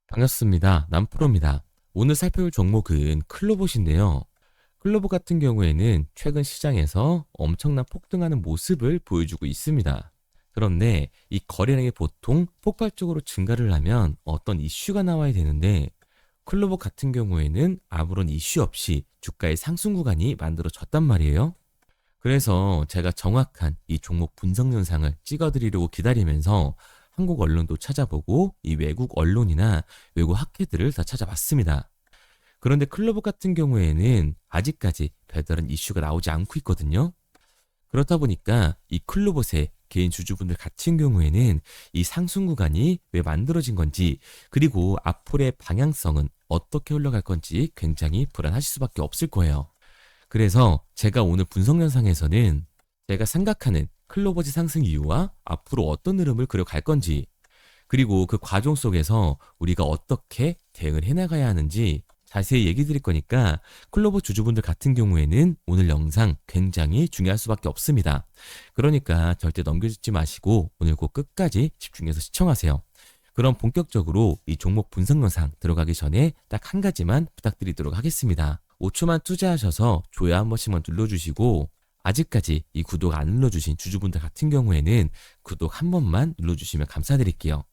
반갑습니다. 남프로입니다. 오늘 살펴볼 종목은 클로봇인데요. 클로봇 같은 경우에는 최근 시장에서 엄청난 폭등하는 모습을 보여주고 있습니다. 그런데 이 거래량이 보통 폭발적으로 증가를 하면 어떤 이슈가 나와야 되는데 클로봇 같은 경우에는 아무런 이슈 없이 주가의 상승 구간이 만들어졌단 말이에요. 그래서 제가 정확한 이 종목 분석 영상을 찍어드리려고 기다리면서 한국 언론도 찾아보고 이 외국 언론이나 외국 학회들을 다 찾아봤습니다. 그런데 클로버 같은 경우에는 아직까지 별다른 이슈가 나오지 않고 있거든요. 그렇다 보니까 이 클로봇의 개인 주주분들 같은 경우에는 이 상승 구간이 왜 만들어진 건지, 그리고 앞으로의 방향성은 어떻게 흘러갈 건지 굉장히 불안하실 수밖에 없을 거예요. 그래서 제가 오늘 분석 영상에서는 제가 생각하는 클로버지 상승 이유와 앞으로 어떤 흐름을 그려갈 건지, 그리고 그 과정 속에서 우리가 어떻게 대응을 해나가야 하는지 자세히 얘기 드릴 거니까 클로버 주주분들 같은 경우에는 오늘 영상 굉장히 중요할 수밖에 없습니다. 그러니까 절대 넘겨주지 마시고 오늘 꼭 끝까지 집중해서 시청하세요. 그럼 본격적으로 이 종목 분석 영상 들어가기 전에 딱 한 가지만 부탁드리도록 하겠습니다. 5초만 투자하셔서 좋아요 한 번씩만 눌러주시고, 아직까지 이 구독 안 눌러주신 주주분들 같은 경우에는 구독 한 번만 눌러주시면 감사드릴게요.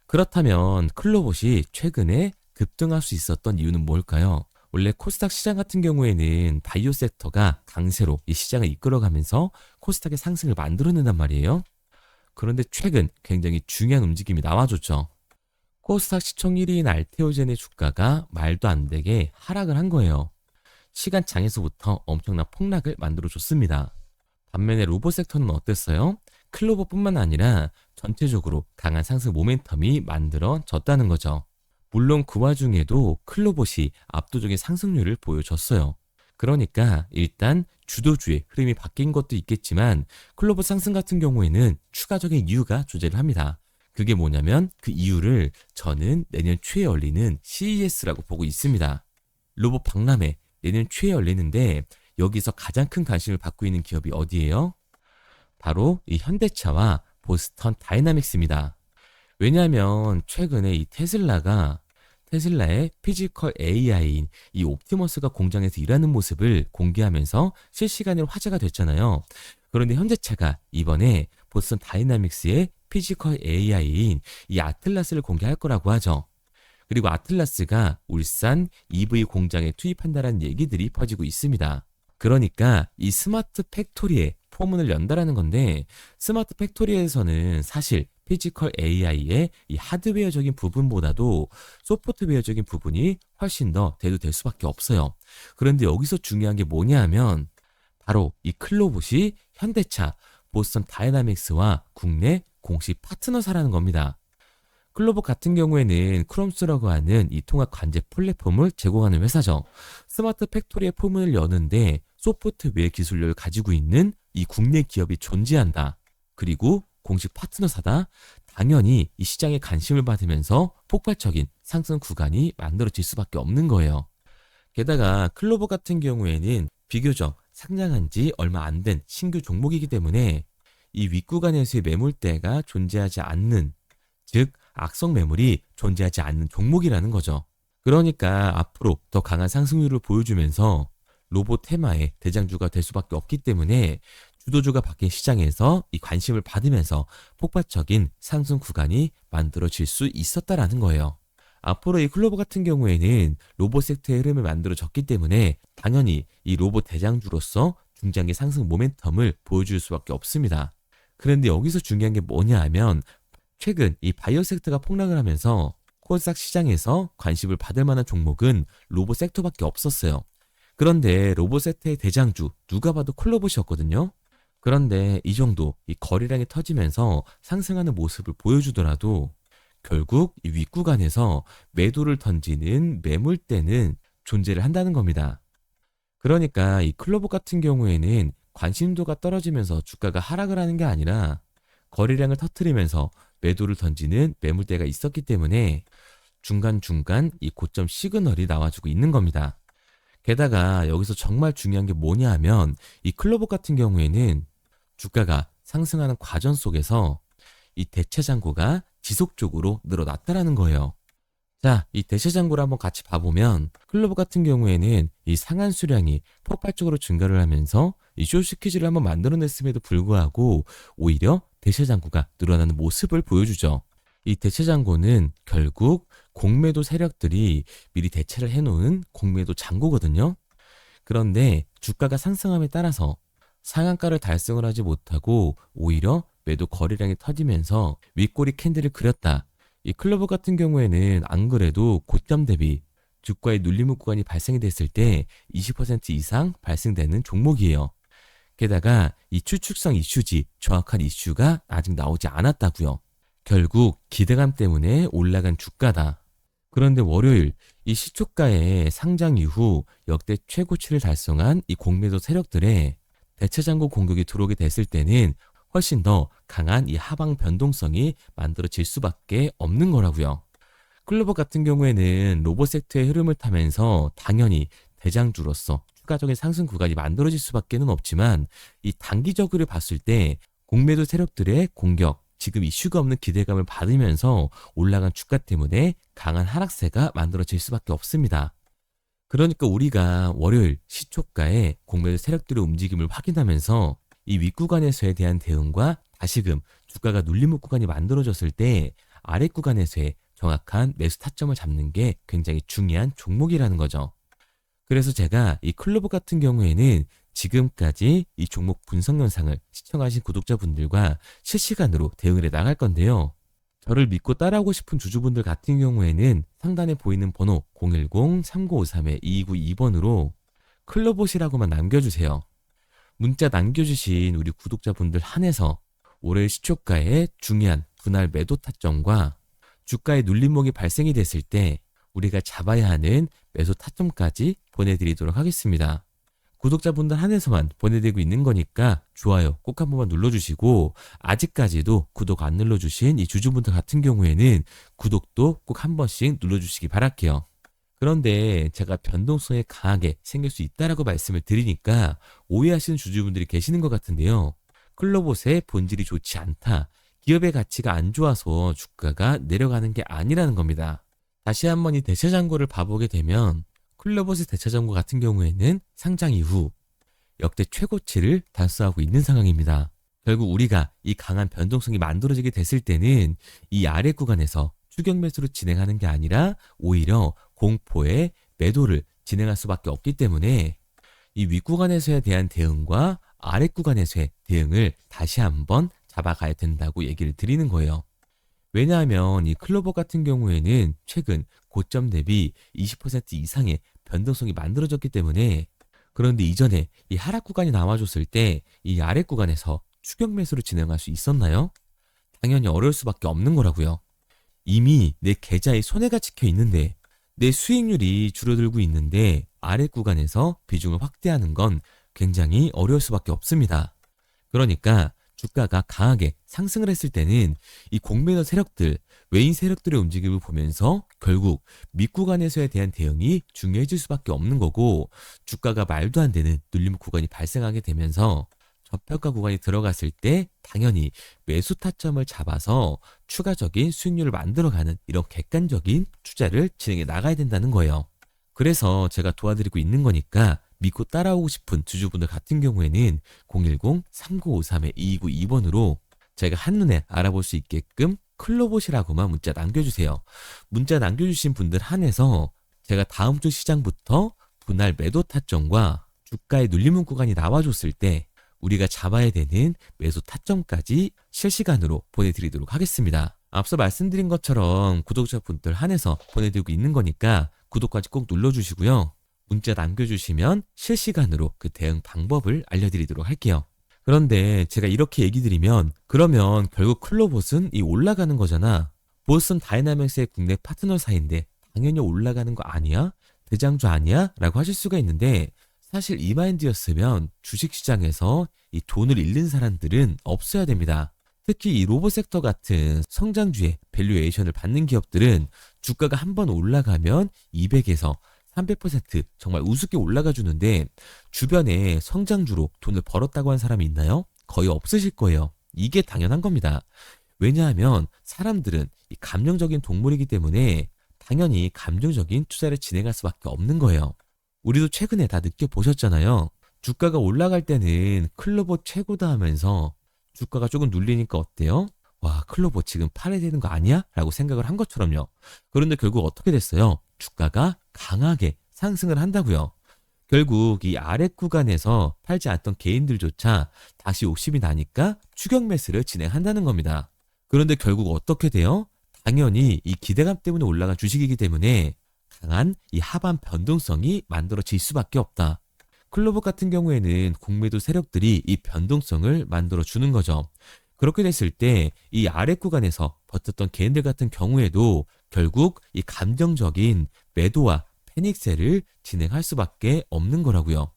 그렇다면 클로봇이 최근에 급등할 수 있었던 이유는 뭘까요? 원래 코스닥 시장 같은 경우에는 바이오 섹터가 강세로 이 시장을 이끌어가면서 코스닥의 상승을 만들어낸단 말이에요. 그런데 최근 굉장히 중요한 움직임이 나와줬죠. 코스닥 시총 1위인 알테오젠의 주가가 말도 안 되게 하락을 한 거예요. 시간장에서부터 엄청난 폭락을 만들어줬습니다. 반면에 로봇 섹터는 어땠어요? 클로버뿐만 아니라 전체적으로 강한 상승 모멘텀이 만들어졌다는 거죠. 물론 그 와중에도 클로봇이 압도적인 상승률을 보여줬어요. 그러니까 일단 주도주의 흐름이 바뀐 것도 있겠지만 클로봇 상승 같은 경우에는 추가적인 이유가 존재를 합니다. 그게 뭐냐면 그 이유를 저는 내년 초에 열리는 CES라고 보고 있습니다. 로봇 박람회 내년 초에 열리는데 여기서 가장 큰 관심을 받고 있는 기업이 어디예요? 바로 이 현대차와 보스턴 다이나믹스입니다. 왜냐하면 최근에 이 테슬라의 피지컬 AI인 이 옵티머스가 공장에서 일하는 모습을 공개하면서 실시간으로 화제가 됐잖아요. 그런데 현대차가 이번에 보스턴 다이나믹스의 피지컬 AI인 이 아틀라스를 공개할 거라고 하죠. 그리고 아틀라스가 울산 EV 공장에 투입한다는 얘기들이 퍼지고 있습니다. 그러니까 이 스마트 팩토리에 포문을 연다라는 건데, 스마트 팩토리에서는 사실 피지컬 AI의 이 하드웨어적인 부분보다도 소프트웨어적인 부분이 훨씬 더 대두될 수밖에 없어요. 그런데 여기서 중요한 게 뭐냐 하면 바로 이 클로봇이 현대차, 보스턴 다이나믹스와 국내 공식 파트너사라는 겁니다. 클로봇 같은 경우에는 크롬스라고 하는 이 통합 관제 플랫폼을 제공하는 회사죠. 스마트 팩토리의 포문을 여는데 소프트웨어 기술력을 가지고 있는 이 국내 기업이 존재한다. 그리고 공식 파트너사다. 당연히 이 시장에 관심을 받으면서 폭발적인 상승 구간이 만들어질 수밖에 없는 거예요. 게다가 클로봇 같은 경우에는 비교적 상장한 지 얼마 안 된 신규 종목이기 때문에 이 윗구간에서의 매물대가 존재하지 않는, 즉 악성 매물이 존재하지 않는 종목이라는 거죠. 그러니까 앞으로 더 강한 상승률을 보여주면서 로봇 테마의 대장주가 될 수밖에 없기 때문에 주도주가 바뀐 시장에서 이 관심을 받으면서 폭발적인 상승 구간이 만들어질 수 있었다라는 거예요. 앞으로 이 클로버 같은 경우에는 로봇 섹터의 흐름을 만들어졌기 때문에 당연히 이 로봇 대장주로서 중장기 상승 모멘텀을 보여줄 수밖에 없습니다. 그런데 여기서 중요한 게 뭐냐 하면 최근 이 바이오 섹터가 폭락을 하면서 코스닥 시장에서 관심을 받을 만한 종목은 로봇 섹터밖에 없었어요. 그런데 로봇 섹터의 대장주 누가 봐도 클로봇이었거든요. 그런데 이 정도 이 거래량이 터지면서 상승하는 모습을 보여주더라도 결국 이 윗구간에서 매도를 던지는 매물대는 존재를 한다는 겁니다. 그러니까 이 클로봇 같은 경우에는 관심도가 떨어지면서 주가가 하락을 하는 게 아니라 거래량을 터뜨리면서 매도를 던지는 매물대가 있었기 때문에 중간중간 이 고점 시그널이 나와주고 있는 겁니다. 게다가 여기서 정말 중요한 게 뭐냐 하면 이 클로봇 같은 경우에는 주가가 상승하는 과정 속에서 이 대체 잔고가 지속적으로 늘어났다라는 거예요. 자, 이 대체장고를 한번 같이 봐보면 클로버 같은 경우에는 이 상한 수량이 폭발적으로 증가를 하면서 이 숏시키즈를 한번 만들어냈음에도 불구하고 오히려 대체장고가 늘어나는 모습을 보여주죠. 이 대체장고는 결국 공매도 세력들이 미리 대체를 해놓은 공매도 장고거든요. 그런데 주가가 상승함에 따라서 상한가를 달성을 하지 못하고 오히려 매도 거래량이 터지면서 윗꼬리 캔들을 그렸다. 이 클로버 같은 경우에는 안 그래도 고점 대비 주가의 눌림목 구간이 발생이 됐을 때 20% 이상 발생되는 종목이에요. 게다가 이 추측성 이슈지 정확한 이슈가 아직 나오지 않았다고요. 결국 기대감 때문에 올라간 주가다. 그런데 월요일 이 시초가의 상장 이후 역대 최고치를 달성한 이 공매도 세력들의 대체장고 공격이 들어오게 됐을 때는 훨씬 더 강한 이 하방 변동성이 만들어질 수밖에 없는 거라고요. 클로버 같은 경우에는 로봇 섹터의 흐름을 타면서 당연히 대장주로서 추가적인 상승 구간이 만들어질 수밖에는 없지만 이 단기적으로 봤을 때 공매도 세력들의 공격, 지금 이슈가 없는 기대감을 받으면서 올라간 주가 때문에 강한 하락세가 만들어질 수밖에 없습니다. 그러니까 우리가 월요일 시초가의 공매도 세력들의 움직임을 확인하면서 이 윗구간에서에 대한 대응과 다시금 주가가 눌림목 구간이 만들어졌을 때 아랫 구간에서의 정확한 매수 타점을 잡는 게 굉장히 중요한 종목이라는 거죠. 그래서 제가 이 클로버 같은 경우에는 지금까지 이 종목 분석 영상을 시청하신 구독자분들과 실시간으로 대응을 해 나갈 건데요. 저를 믿고 따라오고 싶은 주주분들 같은 경우에는 상단에 보이는 번호 010-3953-2292번으로 클로봇이라고만 남겨주세요. 문자 남겨주신 우리 구독자분들 한해서 올해 시초가의 중요한 분할 매도 타점과 주가의 눌림목이 발생이 됐을 때 우리가 잡아야 하는 매수 타점까지 보내드리도록 하겠습니다. 구독자분들 한해서만 보내드리고 있는 거니까 좋아요 꼭 한 번만 눌러주시고 아직까지도 구독 안 눌러주신 이 주주분들 같은 경우에는 구독도 꼭 한 번씩 눌러주시기 바랄게요. 그런데 제가 변동성이 강하게 생길 수 있다라고 말씀을 드리니까 오해하시는 주주분들이 계시는 것 같은데요. 클로봇의 본질이 좋지 않다. 기업의 가치가 안 좋아서 주가가 내려가는 게 아니라는 겁니다. 다시 한번 이 대체장고를 봐보게 되면 클로봇의 대체장고 같은 경우에는 상장 이후 역대 최고치를 달성하고 있는 상황입니다. 결국 우리가 이 강한 변동성이 만들어지게 됐을 때는 이 아래 구간에서 추격 매수를 진행하는 게 아니라 오히려 공포의 매도를 진행할 수밖에 없기 때문에 이 윗구간에서에 대한 대응과 아랫 구간에서의 대응을 다시 한번 잡아가야 된다고 얘기를 드리는 거예요. 왜냐하면 이 클로버 같은 경우에는 최근 고점 대비 20% 이상의 변동성이 만들어졌기 때문에 그런데 이전에 이 하락 구간이 나와줬을 때 이 아랫 구간에서 추격 매수를 진행할 수 있었나요? 당연히 어려울 수밖에 없는 거라고요. 이미 내 계좌에 손해가 찍혀 있는데 내 수익률이 줄어들고 있는데 아랫 구간에서 비중을 확대하는 건 굉장히 어려울 수밖에 없습니다. 그러니까 주가가 강하게 상승을 했을 때는 이 공매도 세력들, 외인 세력들의 움직임을 보면서 결국 밑구간에서에 대한 대응이 중요해질 수밖에 없는 거고 주가가 말도 안 되는 눌림 구간이 발생하게 되면서 저평가 구간이 들어갔을 때 당연히 매수 타점을 잡아서 추가적인 수익률을 만들어가는 이런 객관적인 투자를 진행해 나가야 된다는 거예요. 그래서 제가 도와드리고 있는 거니까 믿고 따라오고 싶은 주주분들 같은 경우에는 010-3953-2292번으로 제가 한눈에 알아볼 수 있게끔 클로봇이라고만 문자 남겨주세요. 문자 남겨주신 분들 한해서 제가 다음 주 시장부터 분할 매도 타점과 주가의 눌림목 구간이 나와줬을 때 우리가 잡아야 되는 매수 타점까지 실시간으로 보내드리도록 하겠습니다. 앞서 말씀드린 것처럼 구독자분들 한해서 보내드리고 있는 거니까 구독까지 꼭 눌러주시고요. 문자 남겨주시면 실시간으로 그 대응 방법을 알려드리도록 할게요. 그런데 제가 이렇게 얘기 드리면 그러면 결국 클로봇은 이 올라가는 거잖아. 보스턴 다이나믹스의 국내 파트너사인데 당연히 올라가는 거 아니야? 대장주 아니야? 라고 하실 수가 있는데 사실 이 마인드였으면 주식시장에서 이 돈을 잃는 사람들은 없어야 됩니다. 특히 이 로봇 섹터 같은 성장주의 밸류에이션을 받는 기업들은 주가가 한번 올라가면 200에서 300% 정말 우습게 올라가 주는데 주변에 성장주로 돈을 벌었다고 한 사람이 있나요? 거의 없으실 거예요. 이게 당연한 겁니다. 왜냐하면 사람들은 이 감정적인 동물이기 때문에 당연히 감정적인 투자를 진행할 수밖에 없는 거예요. 우리도 최근에 다 느껴보셨잖아요. 주가가 올라갈 때는 클로버 최고다 하면서 주가가 조금 눌리니까 어때요? 와, 클로버 지금 팔아야 되는 거 아니야? 라고 생각을 한 것처럼요. 그런데 결국 어떻게 됐어요? 주가가 강하게 상승을 한다고요. 결국 이 아랫 구간에서 팔지 않던 개인들조차 다시 욕심이 나니까 추격 매수를 진행한다는 겁니다. 그런데 결국 어떻게 돼요? 당연히 이 기대감 때문에 올라간 주식이기 때문에 강한 이 하반 변동성이 만들어질 수밖에 없다. 클로버 같은 경우에는 공매도 세력들이 이 변동성을 만들어 주는 거죠. 그렇게 됐을 때 이 아랫 구간에서 버텼던 개인들 같은 경우에도 결국 이 감정적인 매도와 패닉세를 진행할 수밖에 없는 거라고요.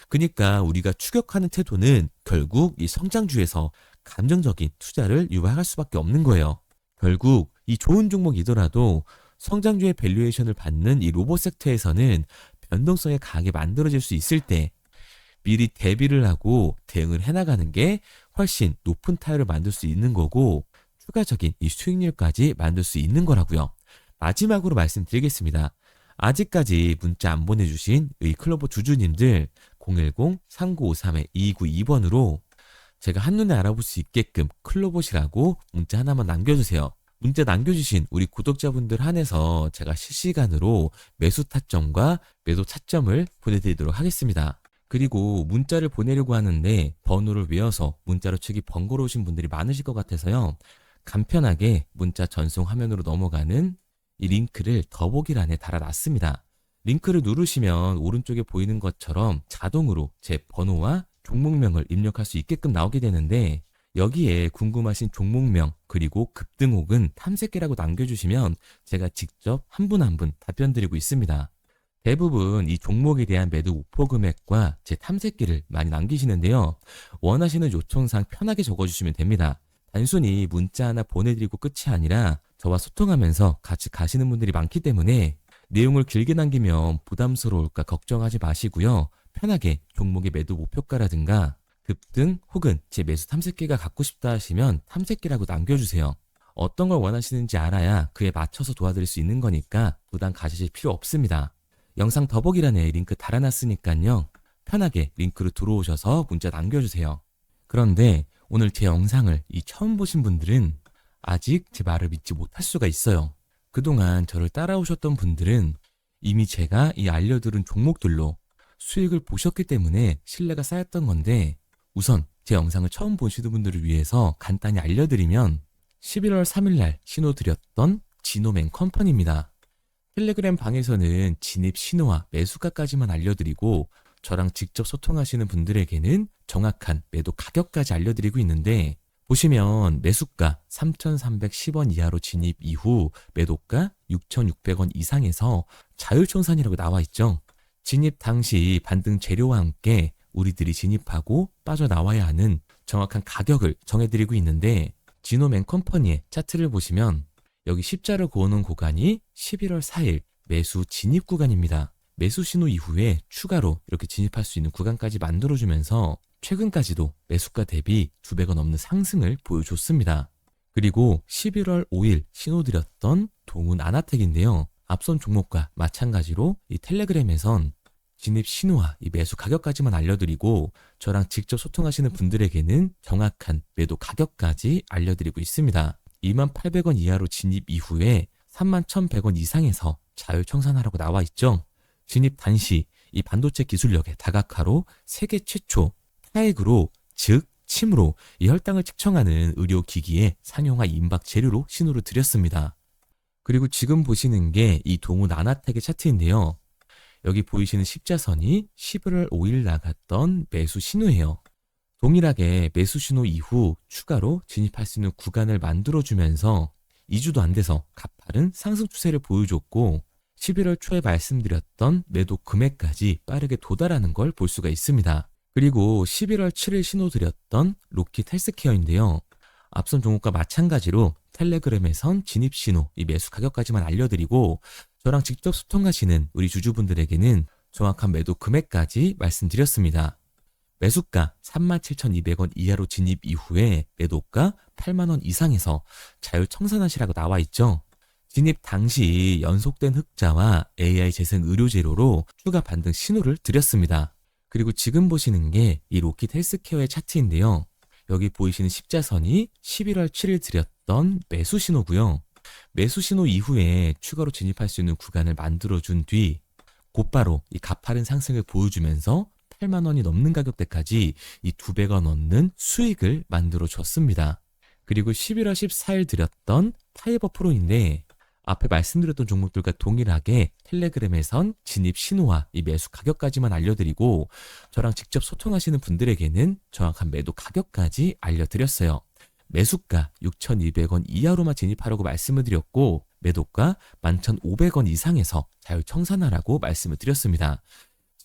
그러니까 우리가 추격하는 태도는 결국 이 성장주에서 감정적인 투자를 유발할 수밖에 없는 거예요. 결국 이 좋은 종목이더라도 성장주의 밸류에이션을 받는 이 로봇 섹터에서는 변동성이 강하게 만들어질 수 있을 때 미리 대비를 하고 대응을 해나가는 게 훨씬 높은 타율을 만들 수 있는 거고 추가적인 이 수익률까지 만들 수 있는 거라고요. 마지막으로 말씀드리겠습니다. 아직까지 문자 안 보내주신 의 클로버 주주님들 010-3953-2292번으로 제가 한눈에 알아볼 수 있게끔 클로버시라고 문자 하나만 남겨주세요. 문자 남겨주신 우리 구독자분들 한해서 제가 실시간으로 매수 타점과 매도 차점을 보내드리도록 하겠습니다. 그리고 문자를 보내려고 하는데 번호를 외워서 문자로 치기 번거로우신 분들이 많으실 것 같아서요. 간편하게 문자 전송 화면으로 넘어가는 이 링크를 더보기란에 달아놨습니다. 링크를 누르시면 오른쪽에 보이는 것처럼 자동으로 제 번호와 종목명을 입력할 수 있게끔 나오게 되는데 여기에 궁금하신 종목명 그리고 급등 혹은 탐색기라고 남겨주시면 제가 직접 한 분 한 분 답변 드리고 있습니다. 대부분 이 종목에 대한 매도 목표 금액과 제 탐색기를 많이 남기시는데요. 원하시는 요청사항 편하게 적어주시면 됩니다. 단순히 문자 하나 보내드리고 끝이 아니라 저와 소통하면서 같이 가시는 분들이 많기 때문에 내용을 길게 남기면 부담스러울까 걱정하지 마시고요. 편하게 종목의 매도 목표가라든가 급등 혹은 제 매수 탐색기가 갖고 싶다 하시면 탐색기라고 남겨주세요. 어떤 걸 원하시는지 알아야 그에 맞춰서 도와드릴 수 있는 거니까 부담 가지실 필요 없습니다. 영상 더보기란에 링크 달아놨으니까요. 편하게 링크로 들어오셔서 문자 남겨주세요. 그런데 오늘 제 영상을 처음 보신 분들은 아직 제 말을 믿지 못할 수가 있어요. 그동안 저를 따라오셨던 분들은 이미 제가 알려드린 종목들로 수익을 보셨기 때문에 신뢰가 쌓였던 건데 우선 제 영상을 처음 보시는 분들을 위해서 간단히 알려드리면 11월 3일날 신호드렸던 지노맨 컴퍼니입니다. 텔레그램 방에서는 진입 신호와 매수가까지만 알려드리고 저랑 직접 소통하시는 분들에게는 정확한 매도 가격까지 알려드리고 있는데 보시면 매수가 3,310원 이하로 진입 이후 매도가 6,600원 이상에서 자율청산이라고 나와 있죠. 진입 당시 반등 재료와 함께 우리들이 진입하고 빠져나와야 하는 정확한 가격을 정해드리고 있는데 지노맨 컴퍼니의 차트를 보시면 여기 십자를 그어놓은 구간이 11월 4일 매수 진입 구간입니다. 매수 신호 이후에 추가로 이렇게 진입할 수 있는 구간까지 만들어주면서 최근까지도 매수가 대비 2배가 넘는 상승을 보여줬습니다. 그리고 11월 5일 신호드렸던 동훈 아나텍인데요. 앞선 종목과 마찬가지로 이 텔레그램에선 진입 신호와 이 매수 가격까지만 알려드리고 저랑 직접 소통하시는 분들에게는 정확한 매도 가격까지 알려드리고 있습니다. 28,000원 이하로 진입 이후에 31,100원 이상에서 자율청산하라고 나와 있죠. 진입 단시 이 반도체 기술력의 다각화로 세계 최초 타액으로 즉 침으로 이 혈당을 측정하는 의료기기의 상용화 임박 재료로 신호를 드렸습니다. 그리고 지금 보시는 게 이 동훈 아나텍의 차트인데요. 여기 보이시는 십자선이 11월 5일 나갔던 매수 신호예요. 동일하게 매수 신호 이후 추가로 진입할 수 있는 구간을 만들어주면서 2주도 안 돼서 가파른 상승 추세를 보여줬고 11월 초에 말씀드렸던 매도 금액까지 빠르게 도달하는 걸 볼 수가 있습니다. 그리고 11월 7일 신호드렸던 로킷 헬스케어인데요. 앞선 종목과 마찬가지로 텔레그램에선 진입 신호, 이 매수 가격까지만 알려드리고 저랑 직접 소통하시는 우리 주주분들에게는 정확한 매도 금액까지 말씀드렸습니다. 매수가 37,200원 이하로 진입 이후에 매도가 8만원 이상에서 자율청산하시라고 나와 있죠. 진입 당시 연속된 흑자와 AI 재생 의료 재료로 추가 반등 신호를 드렸습니다. 그리고 지금 보시는 게 이 로킷 헬스케어의 차트인데요. 여기 보이시는 십자선이 11월 7일 드렸던 매수 신호고요. 매수 신호 이후에 추가로 진입할 수 있는 구간을 만들어준 뒤 곧바로 이 가파른 상승을 보여주면서 8만 원이 넘는 가격대까지 이 2배가 넘는 수익을 만들어 줬습니다. 그리고 11월 14일 드렸던 파이버 프로인데 앞에 말씀드렸던 종목들과 동일하게 텔레그램에선 진입 신호와 이 매수 가격까지만 알려드리고 저랑 직접 소통하시는 분들에게는 정확한 매도 가격까지 알려드렸어요. 매수가 6,200원 이하로만 진입하라고 말씀을 드렸고 매도가 11,500원 이상에서 자율청산하라고 말씀을 드렸습니다.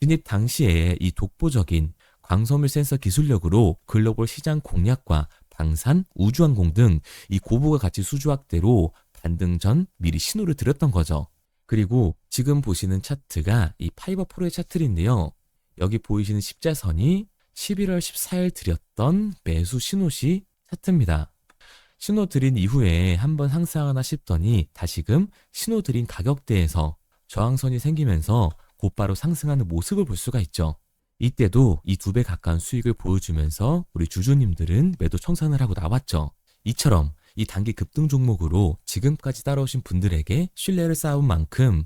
진입 당시에 이 독보적인 광섬유 센서 기술력으로 글로벌 시장 공략과 방산, 우주항공 등 이 고부가 가치 수주 확대로 반등 전 미리 신호를 드렸던 거죠. 그리고 지금 보시는 차트가 이 파이버 프로의 차트인데요. 여기 보이시는 십자선이 11월 14일 드렸던 매수 신호시 차트입니다. 신호 드린 이후에 한번 상승하나 싶더니 다시금 신호 드린 가격대에서 저항선이 생기면서 곧바로 상승하는 모습을 볼 수가 있죠. 이때도 이 2배 가까운 수익을 보여주면서 우리 주주님들은 매도 청산을 하고 나왔죠. 이처럼 이 단기 급등 종목으로 지금까지 따라오신 분들에게 신뢰를 쌓은 만큼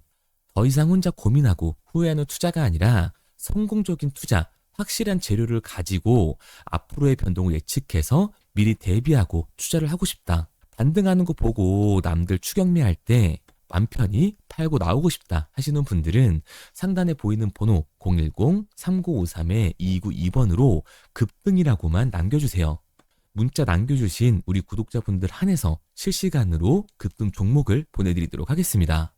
더 이상 혼자 고민하고 후회하는 투자가 아니라 성공적인 투자, 확실한 재료를 가지고 앞으로의 변동을 예측해서 미리 대비하고 투자를 하고 싶다. 반등하는 거 보고 남들 추격매할 때 맘 편히 팔고 나오고 싶다 하시는 분들은 상단에 보이는 번호 010-3953-2292번으로 급등이라고만 남겨주세요. 문자 남겨주신 우리 구독자분들 한해서 실시간으로 급등 종목을 보내드리도록 하겠습니다.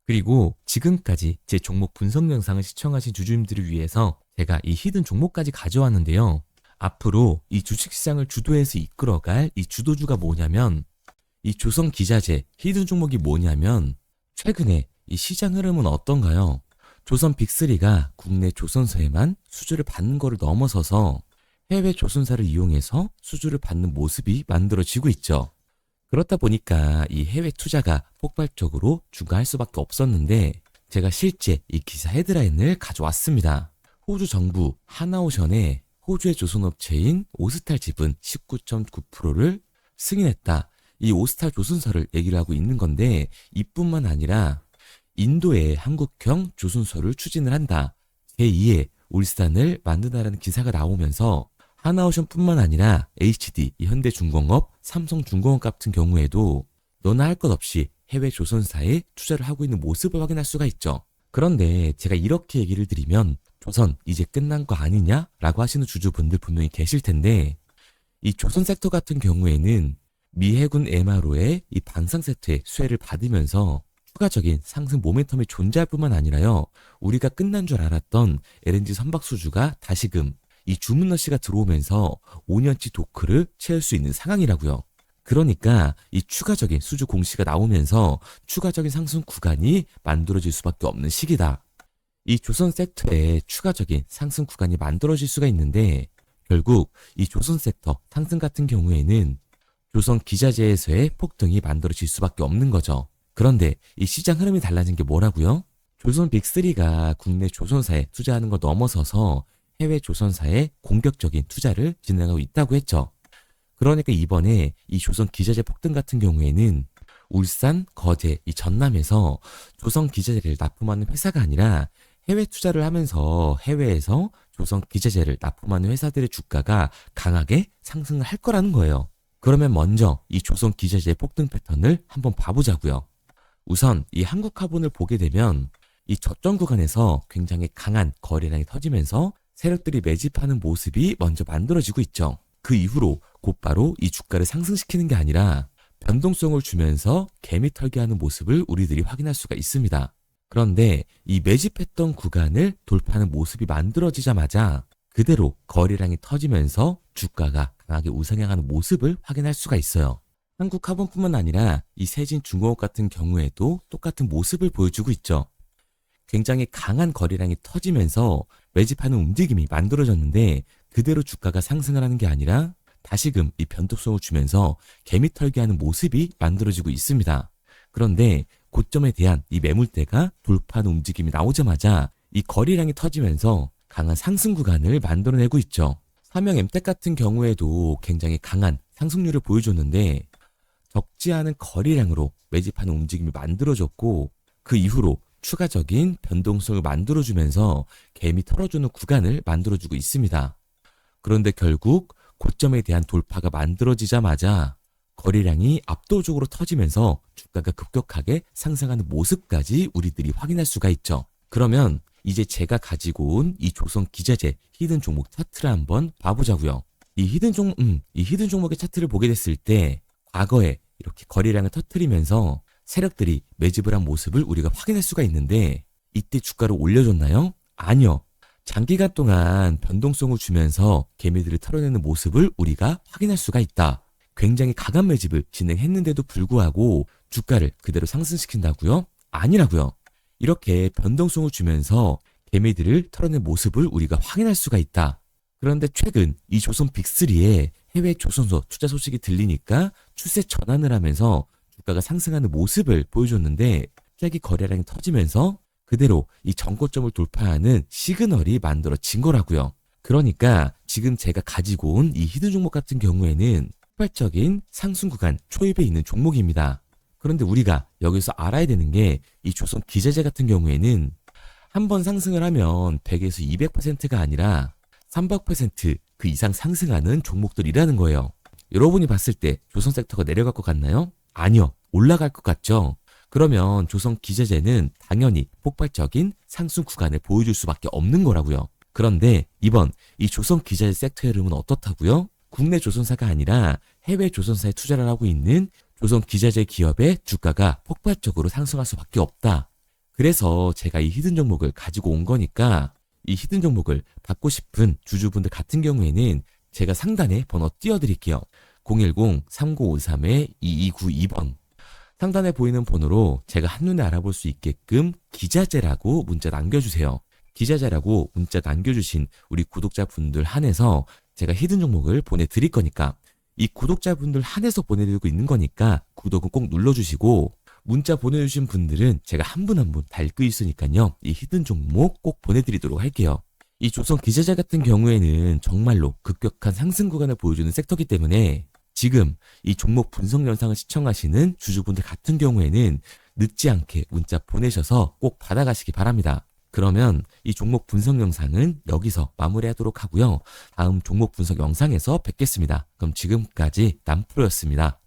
그리고 지금까지 제 종목 분석 영상을 시청하신 주주님들을 위해서 제가 이 히든 종목까지 가져왔는데요. 앞으로 이 주식시장을 주도해서 이끌어갈 이 주도주가 뭐냐면 이 조선기자재 히든 종목이 뭐냐면 최근에 이 시장 흐름은 어떤가요? 조선 빅3가 국내 조선사에만 수주를 받는 거를 넘어서서 해외 조선사를 이용해서 수주를 받는 모습이 만들어지고 있죠. 그렇다 보니까 이 해외 투자가 폭발적으로 증가할 수밖에 없었는데 제가 실제 이 기사 헤드라인을 가져왔습니다. 호주 정부 하나오션에 호주의 조선업체인 오스탈 지분 19.9%를 승인했다. 이 오스탈 조선사를 얘기를 하고 있는 건데 이뿐만 아니라 인도에 한국형 조선소를 추진을 한다. 제2의 울산을 만든다라는 기사가 나오면서 하나오션뿐만 아니라 HD, 현대중공업, 삼성중공업 같은 경우에도 너나 할 것 없이 해외 조선사에 투자를 하고 있는 모습을 확인할 수가 있죠. 그런데 제가 이렇게 얘기를 드리면 조선 이제 끝난 거 아니냐라고 하시는 주주분들 분명히 계실 텐데 이 조선 섹터 같은 경우에는 미 해군 MRO의 이 방산 세트의 수혜를 받으면서 추가적인 상승 모멘텀이 존재할 뿐만 아니라요. 우리가 끝난 줄 알았던 LNG 선박 수주가 다시금 이 주문러시가 들어오면서 5년치 도크를 채울 수 있는 상황이라고요. 그러니까 이 추가적인 수주 공시가 나오면서 추가적인 상승 구간이 만들어질 수밖에 없는 시기다. 이 조선 섹터에 추가적인 상승 구간이 만들어질 수가 있는데 결국 이 조선 섹터 상승 같은 경우에는 조선 기자재에서의 폭등이 만들어질 수밖에 없는 거죠. 그런데 이 시장 흐름이 달라진 게 뭐라고요? 조선 빅3가 국내 조선사에 투자하는 걸 넘어서서 해외 조선사에 공격적인 투자를 진행하고 있다고 했죠. 그러니까 이번에 이 조선 기자재 폭등 같은 경우에는 울산, 거제, 이 전남에서 조선 기자재를 납품하는 회사가 아니라 해외 투자를 하면서 해외에서 조선 기자재를 납품하는 회사들의 주가가 강하게 상승을 할 거라는 거예요. 그러면 먼저 이 조선 기자재 폭등 패턴을 한번 봐보자고요. 우선 이 한국화본을 보게 되면 이 저점 구간에서 굉장히 강한 거래량이 터지면서 세력들이 매집하는 모습이 먼저 만들어지고 있죠. 그 이후로 곧바로 이 주가를 상승시키는 게 아니라 변동성을 주면서 개미 털기하는 모습을 우리들이 확인할 수가 있습니다. 그런데 이 매집했던 구간을 돌파하는 모습이 만들어지자마자 그대로 거래량이 터지면서 주가가 강하게 우상향하는 모습을 확인할 수가 있어요. 한국화본뿐만 아니라 이 세진중공업 같은 경우에도 똑같은 모습을 보여주고 있죠. 굉장히 강한 거래량이 터지면서 매집하는 움직임이 만들어졌는데 그대로 주가가 상승을 하는 게 아니라 다시금 이 변동성을 주면서 개미 털기하는 모습이 만들어지고 있습니다. 그런데 고점에 대한 이 매물대가 돌파하는 움직임이 나오자마자 이 거래량이 터지면서 강한 상승 구간을 만들어내고 있죠. 삼형 엠텍 같은 경우에도 굉장히 강한 상승률을 보여줬는데 적지 않은 거래량으로 매집하는 움직임이 만들어졌고 그 이후로 추가적인 변동성을 만들어주면서 개미 털어주는 구간을 만들어주고 있습니다. 그런데 결국 고점에 대한 돌파가 만들어지자마자 거래량이 압도적으로 터지면서 주가가 급격하게 상승하는 모습까지 우리들이 확인할 수가 있죠. 그러면 이제 제가 가지고 온 이 조선 기자재 히든 종목 차트를 한번 봐보자고요. 이 히든 종목의 차트를 보게 됐을 때 과거에 이렇게 거래량을 터뜨리면서 세력들이 매집을 한 모습을 우리가 확인할 수가 있는데 이때 주가를 올려줬나요? 아니요. 장기간 동안 변동성을 주면서 개미들을 털어내는 모습을 우리가 확인할 수가 있다. 굉장히 강한 매집을 진행했는데도 불구하고 주가를 그대로 상승시킨다고요? 아니라고요. 이렇게 변동성을 주면서 개미들을 털어낸 모습을 우리가 확인할 수가 있다. 그런데 최근 이 조선 빅3의 해외 조선소 투자 소식이 들리니까 추세 전환을 하면서 주가가 상승하는 모습을 보여줬는데 갑자기 거래량이 터지면서 그대로 이 전고점을 돌파하는 시그널이 만들어진 거라고요. 그러니까 지금 제가 가지고 온 이 히든 종목 같은 경우에는 폭발적인 상승 구간 초입에 있는 종목입니다. 그런데 우리가 여기서 알아야 되는 게 이 조선 기자재 같은 경우에는 한번 상승을 하면 100에서 200%가 아니라 300%그 이상 상승하는 종목들이라는 거예요. 여러분이 봤을 때 조선 섹터가 내려갈 것 같나요? 아니요. 올라갈 것 같죠? 그러면 조선 기자재는 당연히 폭발적인 상승 구간을 보여줄 수밖에 없는 거라고요. 그런데 이번 이 조선 기자재 섹터의 흐름은 어떻다고요? 국내 조선사가 아니라 해외 조선사에 투자를 하고 있는 조선 기자재 기업의 주가가 폭발적으로 상승할 수밖에 없다. 그래서 제가 이 히든 종목을 가지고 온 거니까 이 히든 종목을 받고 싶은 주주분들 같은 경우에는 제가 상단에 번호 띄워드릴게요. 010-3953-2292번. 상단에 보이는 번호로 제가 한눈에 알아볼 수 있게끔 기자재라고 문자 남겨주세요. 기자재라고 문자 남겨주신 우리 구독자분들 한해서 제가 히든 종목을 보내드릴 거니까 이 구독자분들 한해서 보내드리고 있는 거니까 구독은 꼭 눌러주시고 문자 보내주신 분들은 제가 한 분 한 분 다 읽고 있으니까요. 이 히든 종목 꼭 보내드리도록 할게요. 이 조선 기자재 같은 경우에는 정말로 급격한 상승 구간을 보여주는 섹터이기 때문에 지금 이 종목 분석 영상을 시청하시는 주주분들 같은 경우에는 늦지 않게 문자 보내셔서 꼭 받아가시기 바랍니다. 그러면 이 종목 분석 영상은 여기서 마무리하도록 하고요. 다음 종목 분석 영상에서 뵙겠습니다. 그럼 지금까지 남프로였습니다.